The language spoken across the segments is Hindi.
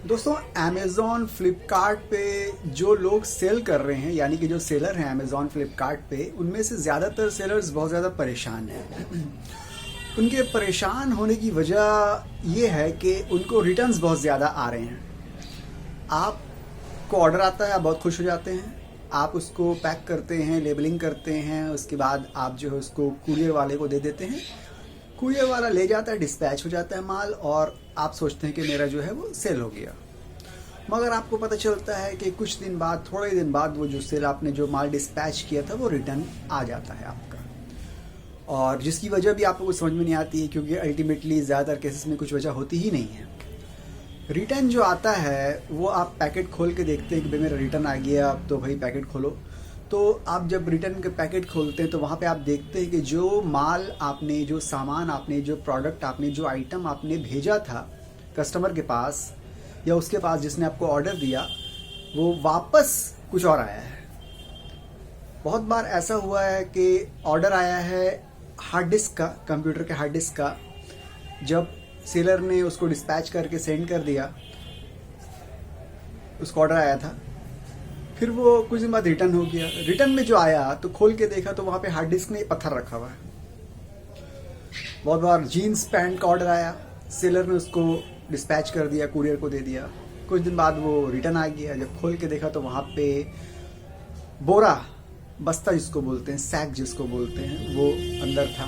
दोस्तों अमेज़ॉन फ्लिपकार्ट पे जो लोग सेल कर रहे हैं, यानी कि जो सेलर हैं अमेज़ॉन फ्लिपकार्ट पे, उनमें से ज़्यादातर सेलर्स बहुत ज़्यादा परेशान हैं। उनके परेशान होने की वजह ये है कि उनको रिटर्न्स बहुत ज़्यादा आ रहे हैं। आपको ऑर्डर आता है, आप बहुत खुश हो जाते हैं, आप उसको पैक करते हैं, लेबलिंग करते हैं, उसके बाद आप जो है उसको कुरियर वाले को दे देते हैं। कुरियर वाला ले जाता है, डिस्पैच हो जाता है माल, और आप सोचते हैं कि मेरा जो है वो सेल हो गया। मगर आपको पता चलता है कि कुछ दिन बाद, थोड़े दिन बाद, वो जो सेल आपने जो माल डिस्पैच किया था वो रिटर्न आ जाता है आपका। और जिसकी वजह भी आपको कुछ समझ में नहीं आती है, क्योंकि अल्टीमेटली ज़्यादातर केसेस में कुछ वजह होती ही नहीं है। रिटर्न जो आता है वो आप पैकेट खोल के देखते हैं कि भाई मेरा रिटर्न आ गया, अब तो भाई पैकेट खोलो। तो आप जब रिटर्न के पैकेट खोलते हैं तो वहाँ पे आप देखते हैं कि जो माल आपने, जो सामान आपने, जो प्रोडक्ट आपने, जो आइटम आपने भेजा था कस्टमर के पास या उसके पास जिसने आपको ऑर्डर दिया, वो वापस कुछ और आया है। बहुत बार ऐसा हुआ है कि ऑर्डर आया है हार्ड डिस्क का, कंप्यूटर के हार्ड डिस्क का। जब सेलर ने उसको डिस्पैच करके सेंड कर दिया, उसको ऑर्डर आया था, फिर वो कुछ दिन बाद रिटर्न हो गया। रिटर्न में जो आया तो खोल के देखा तो वहाँ पे हार्ड डिस्क में पत्थर रखा हुआ है। बहुत बार जीन्स पैंट का ऑर्डर आया, सेलर ने उसको डिस्पैच कर दिया, कुरियर को दे दिया, कुछ दिन बाद वो रिटर्न आ गया। जब खोल के देखा तो वहाँ पे बोरा, बस्ता जिसको बोलते हैं, सैक जिसको बोलते हैं, वो अंदर था।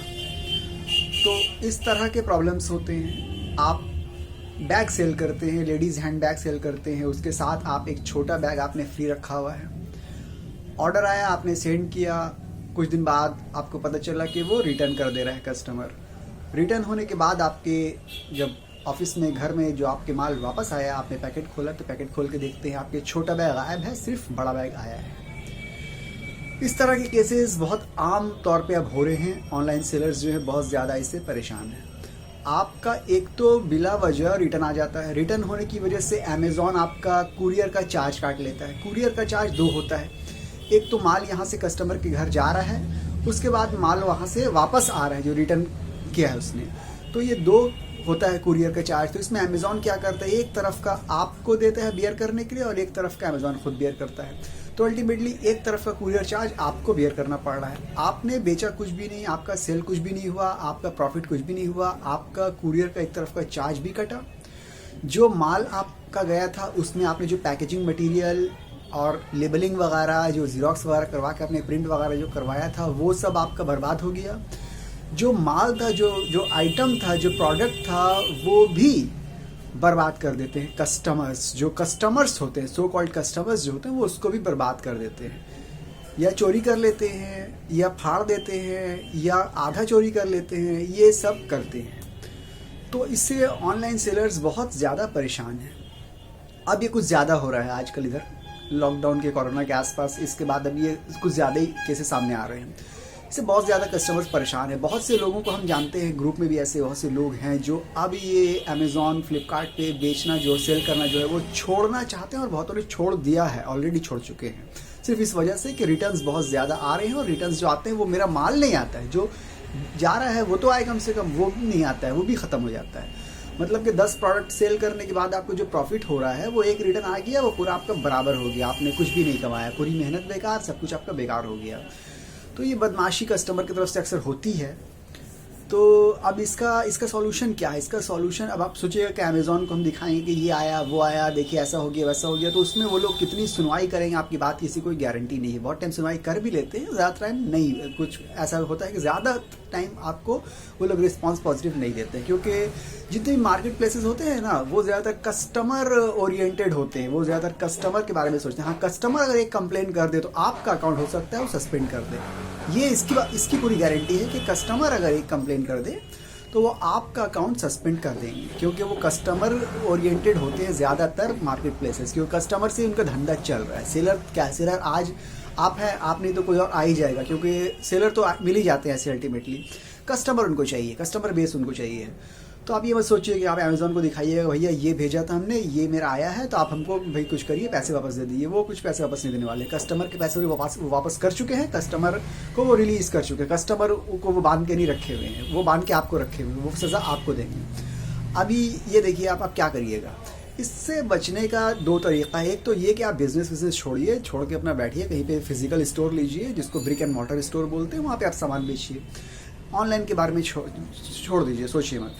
तो इस तरह के प्रॉब्लम्स होते हैं। आप बैग सेल करते हैं, लेडीज़ हैंड बैग सेल करते हैं, उसके साथ आप एक छोटा बैग आपने फ्री रखा हुआ है। ऑर्डर आया, आपने सेंड किया, कुछ दिन बाद आपको पता चला कि वो रिटर्न कर दे रहा है कस्टमर। रिटर्न होने के बाद आपके जब ऑफिस में, घर में जो आपके माल वापस आया, आपने पैकेट खोला तो पैकेट खोल के देखते हैं आपके छोटा बैग गायब है, सिर्फ बड़ा बैग आया है। इस तरह के केसेस बहुत आम तौर पे अब हो रहे हैं। ऑनलाइन सेलर्स जो है बहुत ज़्यादा इससे परेशान हैं। आपका एक तो बिला वजह रिटर्न आ जाता है। रिटर्न होने की वजह से अमेज़ॉन आपका कुरियर का चार्ज काट लेता है। कुरियर का चार्ज दो होता है, एक तो माल यहाँ से कस्टमर के घर जा रहा है, उसके बाद माल वहाँ से वापस आ रहा है जो रिटर्न किया है उसने, तो ये दो होता है कुरियर का चार्ज। तो इसमें अमेज़ॉन क्या करता है, एक तरफ का आपको देता है बियर करने के लिए और एक तरफ का अमेज़ॉन खुद बियर करता है। तो अल्टीमेटली एक तरफ का कुरियर चार्ज आपको बियर करना पड़ रहा है। आपने बेचा कुछ भी नहीं, आपका सेल कुछ भी नहीं हुआ, आपका प्रॉफिट कुछ भी नहीं हुआ, आपका कुरियर का एक तरफ का चार्ज भी कटा। जो माल आपका गया था उसमें आपने जो पैकेजिंग मटेरियल और लेबलिंग वगैरह, जो जीरोक्स वगैरह करवा के आपने प्रिंट वगैरह जो करवाया था, वो सब आपका बर्बाद हो गया। जो माल था, जो आइटम था, जो प्रोडक्ट था, वो भी बर्बाद कर देते हैं कस्टमर्स। जो कस्टमर्स होते हैं, सो कॉल्ड कस्टमर्स जो होते हैं, वो उसको भी बर्बाद कर देते हैं, या चोरी कर लेते हैं, या फाड़ देते हैं, या आधा चोरी कर लेते हैं, ये सब करते हैं। तो इससे ऑनलाइन सेलर्स बहुत ज़्यादा परेशान हैं। अब ये कुछ ज़्यादा हो रहा है आजकल इधर लॉकडाउन के, कोरोना के आसपास, इसके बाद अब ये कुछ ज़्यादा ही केसेस सामने आ रहे हैं। इससे बहुत ज़्यादा कस्टमर्स परेशान हैं। बहुत से लोगों को हम जानते हैं, ग्रुप में भी ऐसे बहुत से लोग हैं जो अब ये अमेज़ॉन फ्लिपकार्ट पे बेचना, जो सेल करना जो है वो छोड़ना चाहते हैं, और बहुतों ने छोड़ दिया है, ऑलरेडी छोड़ चुके हैं, सिर्फ इस वजह से कि रिटर्न्स बहुत ज़्यादा आ रहे हैं। और रिटर्न्स जो आते हैं वो मेरा माल नहीं आता है, जो जा रहा है वो तो आए कम से कम, वो भी नहीं आता है, वो भी ख़त्म हो जाता है। मतलब कि 10 प्रोडक्ट सेल करने के बाद आपको जो प्रॉफिट हो रहा है वो एक रिटर्न आ गया, वो पूरा आपका बराबर हो गया, आपने कुछ भी नहीं कमाया, पूरी मेहनत बेकार, सब कुछ आपका बेकार हो गया। तो ये बदमाशी कस्टमर की तरफ से अक्सर होती है। तो अब इसका सॉल्यूशन क्या है? इसका सॉल्यूशन, अब आप सोचिएगा कि अमेज़ॉन को हम दिखाएंगे कि ये आया, वो आया, देखिए ऐसा हो गया, वैसा हो गया, तो उसमें वो लोग कितनी सुनवाई करेंगे आपकी बात की किसी कोई गारंटी नहीं है। बहुत टाइम सुनवाई कर भी लेते हैं, ज़्यादा टाइम नहीं। कुछ ऐसा होता है कि ज़्यादा टाइम आपको वो लोग रिस्पॉन्स पॉजिटिव नहीं देते हैं, क्योंकि जितने भी मार्केट प्लेसेस होते हैं ना, वो ज़्यादातर कस्टमर ओरिएंटेड होते हैं, वो ज़्यादातर कस्टमर के बारे में सोचते हैं। हाँ, कस्टमर अगर एक कंप्लेन कर दे तो आपका अकाउंट हो सकता है वो सस्पेंड कर दे। ये इसकी पूरी गारंटी है कि कस्टमर अगर एक कंप्लेन कर दे तो वो आपका अकाउंट सस्पेंड कर देंगे, क्योंकि वो कस्टमर ओरिएंटेड होते हैं ज़्यादातर मार्केट प्लेसेस, क्योंकि कस्टमर से उनका धंधा चल रहा है। सेलर क्या, सेलर आज आप हैं, आप नहीं तो कोई और आ ही जाएगा, क्योंकि सेलर तो मिल ही जाते हैं ऐसे अल्टीमेटली। कस्टमर उनको चाहिए, कस्टमर बेस उनको चाहिए। तो आप ये मत सोचिए कि आप अमेज़ॉन को दिखाइएगा भैया ये भेजा था हमने, ये मेरा आया है, तो आप हमको भाई कुछ करिए, पैसे वापस दे दीजिए। वो कुछ पैसे वापस नहीं देने वाले। कस्टमर के पैसे वो वापस कर चुके हैं, कस्टमर को वो रिलीज़ कर चुके हैं, कस्टमर को वो बांध के नहीं रखे हुए हैं, वो बांध के आपको रखे हुए हैं, वो सज़ा आपको देंगे। अभी ये देखिए आप क्या करिएगा, इससे बचने का दो तरीका है। एक तो ये कि आप बिजनेस छोड़िए, छोड़ के अपना बैठिए कहीं पे फिजिकल स्टोर लीजिए, जिसको ब्रिक एंड मॉर्टर स्टोर बोलते हैं, वहाँ पे आप सामान बेचिए। ऑनलाइन के बारे में छोड़ दीजिए, सोचिए मत।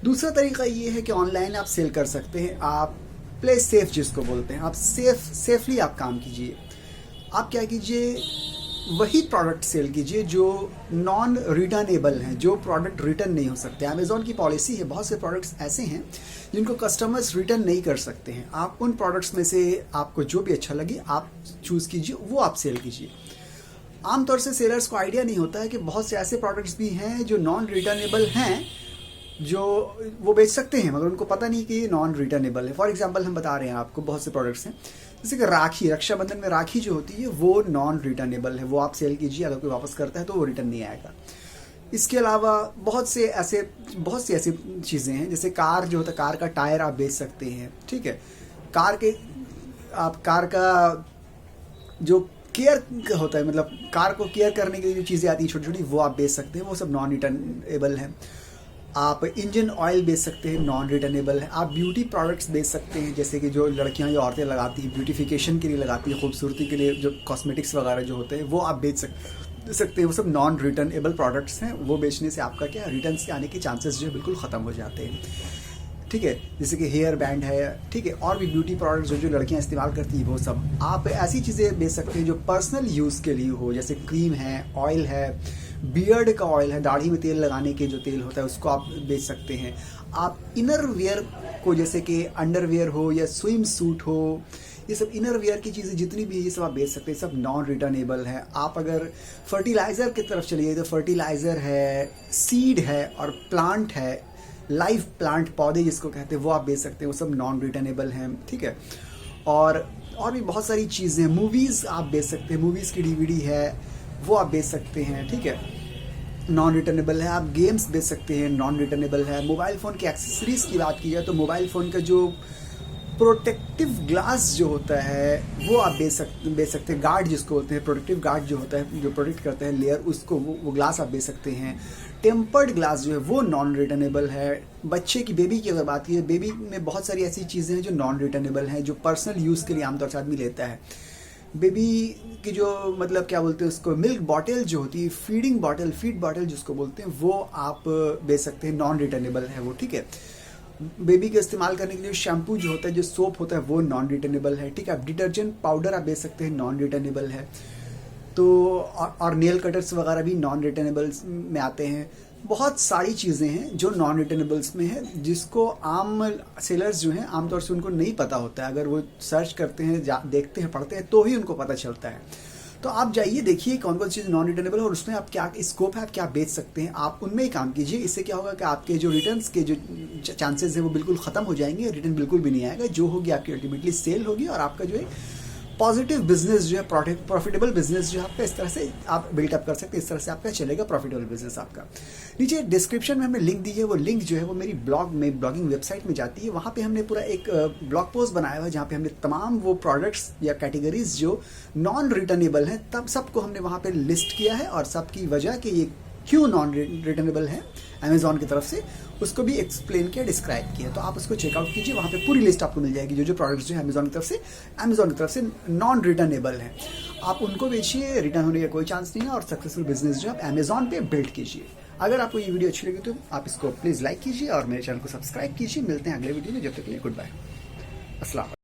दूसरा तरीका ये है कि ऑनलाइन आप सेल कर सकते हैं। आप प्ले सेफ जिसको बोलते हैं, आप सेफली आप काम कीजिए। आप क्या कीजिए, वही प्रोडक्ट सेल कीजिए जो नॉन रिटर्नेबल हैं, जो प्रोडक्ट रिटर्न नहीं हो सकते। अमेज़ॉन की पॉलिसी है, बहुत से प्रोडक्ट्स ऐसे हैं जिनको कस्टमर्स रिटर्न नहीं कर सकते हैं। आप उन प्रोडक्ट्स में से आपको जो भी अच्छा लगे आप चूज़ कीजिए, वो आप सेल कीजिए। आमतौर से सेलर्स को आइडिया नहीं होता है कि बहुत से ऐसे प्रोडक्ट्स भी हैं जो नॉन रिटर्नेबल हैं, जो वो बेच सकते हैं, मगर उनको पता नहीं कि ये नॉन रिटर्नेबल है। फॉर एग्जांपल हम बता रहे हैं आपको, बहुत से प्रोडक्ट्स हैं जैसे कि राखी, रक्षाबंधन में राखी जो होती है वो नॉन रिटर्नेबल है, वो आप सेल कीजिए, अगर कोई वापस करता है तो वो रिटर्न नहीं आएगा। इसके अलावा बहुत सी ऐसी चीज़ें हैं, जैसे कार जो होता है, कार का टायर आप बेच सकते हैं, ठीक है। कार का जो केयर होता है, मतलब कार को केयर करने के लिए जो चीज़ें आती हैं छोटी छोटी, वो आप बेच सकते हैं, वो सब नॉन रिटर्नेबल है। आप इंजन ऑयल बेच सकते हैं, नॉन रिटर्नेबल है। आप ब्यूटी प्रोडक्ट्स बेच सकते हैं, जैसे कि जो लड़कियां या औरतें लगाती हैं, ब्यूटिफिकेशन के लिए लगाती हैं, खूबसूरती के लिए जो कॉस्मेटिक्स वगैरह जो होते हैं, वो आप बेच सकते हैं। वो सब नॉन रिटर्नेबल प्रोडक्ट्स हैं। वो बेचने से आपका क्या, रिटर्न के आने के चांसेस जो है बिल्कुल ख़त्म हो जाते हैं, ठीक है। जैसे कि हेयर बैंड है, ठीक है, और भी ब्यूटी प्रोडक्ट्स जो लड़कियां इस्तेमाल करती हैं, वो सब आप ऐसी चीज़ें बेच सकते हैं जो पर्सनल यूज़ के लिए हो, जैसे क्रीम है, ऑयल है, बियर्ड का ऑयल है, दाढ़ी में तेल लगाने के जो तेल होता है उसको आप बेच सकते हैं। आप इनर वियर को, जैसे कि अंडरवियर हो या स्विम सूट हो, ये सब इनर वियर की चीज़ें जितनी भी ये सब आप बेच सकते हैं, सब नॉन रिटर्नेबल है। आप अगर फर्टिलाइज़र की तरफ चलिए तो फर्टिलाइज़र है, सीड है और प्लांट है, लाइव प्लांट पौधे जिसको कहते हैं, वो आप बेच सकते हैं, वो सब नॉन रिटर्नेबल हैं, ठीक है। और भी बहुत सारी चीज़ें, मूवीज़ आप बेच सकते हैं, मूवीज़ की डीवीडी है वो आप बेच सकते हैं, ठीक है, नॉन रिटर्नेबल है। आप गेम्स बेच सकते हैं, नॉन रिटर्नेबल है। मोबाइल फ़ोन की एक्सेसरीज़ की बात की जाए तो मोबाइल फ़ोन का जो प्रोटेक्टिव ग्लास जो होता है वो आप बेच सकते हैं, गार्ड जिसको होते हैं, प्रोटेक्टिव गार्ड जो होता है, जो प्रोटेक्ट करता है लेयर, उसको वो ग्लास आप बेच सकते हैं। टेम्पर्ड ग्लास जो है वो नॉन रिटर्नेबल है। बच्चे की, बेबी की अगर बात की, बेबी में बहुत सारी ऐसी चीज़ें हैं जो नॉन रिटर्नेबल हैं, जो पर्सनल यूज़ के लिए आमतौर से आदमी लेता है। बेबी की जो, मतलब क्या बोलते हैं उसको, मिल्क बॉटल जो होती है, फीड बॉटल जिसको बोलते हैं, वो आप बेच सकते हैं, नॉन रिटर्नेबल है वो, ठीक है। बेबी का इस्तेमाल करने के लिए शैम्पू जो होता है, जो सोप होता है, वो नॉन रिटर्नेबल है, ठीक है। आप डिटर्जेंट पाउडर आप बेच सकते हैं, नॉन रिटर्नेबल है। तो और नेल कटर्स वगैरह भी नॉन रिटर्नेबल्स में आते हैं। बहुत सारी चीज़ें हैं जो नॉन रिटर्नेबल्स में है, जिसको आम सेलर्स जो हैं आमतौर से उनको नहीं पता होता है। अगर वो सर्च करते हैं, देखते हैं, पढ़ते हैं, तो ही उनको पता चलता है। तो आप जाइए, देखिए कौन कौन सी चीज़ नॉन रिटर्नेबल है और उसमें आप क्या स्कोप है, आप क्या बेच सकते हैं, आप उनमें ही काम कीजिए। इससे क्या होगा कि आपके जो रिटर्न्स के जो चांसेस है वो बिल्कुल ख़त्म हो जाएंगे, रिटर्न बिल्कुल भी नहीं आएगा। जो होगी आपकी अल्टीमेटली सेल होगी और आपका जो है पॉजिटिव बिजनेस जो है, प्रॉफिटेबल बिजनेस जो है आपका, इस तरह से आप बिल्डअप कर सकते हैं, इस तरह से आपका चलेगा प्रॉफिटेबल बिजनेस आपका। नीचे डिस्क्रिप्शन में हमने लिंक दी है, वो लिंक जो है वो मेरी ब्लॉगिंग वेबसाइट में जाती है। वहाँ पे हमने पूरा एक ब्लॉग पोस्ट बनाया हुआ है जहाँ पे हमने तमाम वो प्रोडक्ट्स या कैटेगरीज जो नॉन रिटर्नेबल हैं, तब सबको हमने वहाँ पे लिस्ट किया है और सबकी वजह कि ये क्यों नॉन रिटर्नेबल है अमेज़ॉन की तरफ से, उसको भी एक्सप्लेन किया, डिस्क्राइब किया। तो आप उसको चेकआउट कीजिए, वहाँ पे पूरी लिस्ट आपको मिल जाएगी, जो प्रोडक्ट्स जो है अमेज़ॉन की तरफ से नॉन रिटर्नेबल हैं, आप उनको बेचिए, रिटर्न होने का कोई चांस नहीं है और सक्सेसफुल बिजनेस जो आप अमेज़ॉन पे बिल्ड कीजिए। अगर आपको ये वीडियो अच्छी लगी तो आप इसको प्लीज़ लाइक कीजिए और मेरे चैनल को सब्सक्राइब कीजिए। मिलते हैं अगले वीडियो में, जब तक के लिए गुड बाय, अस्सलाम।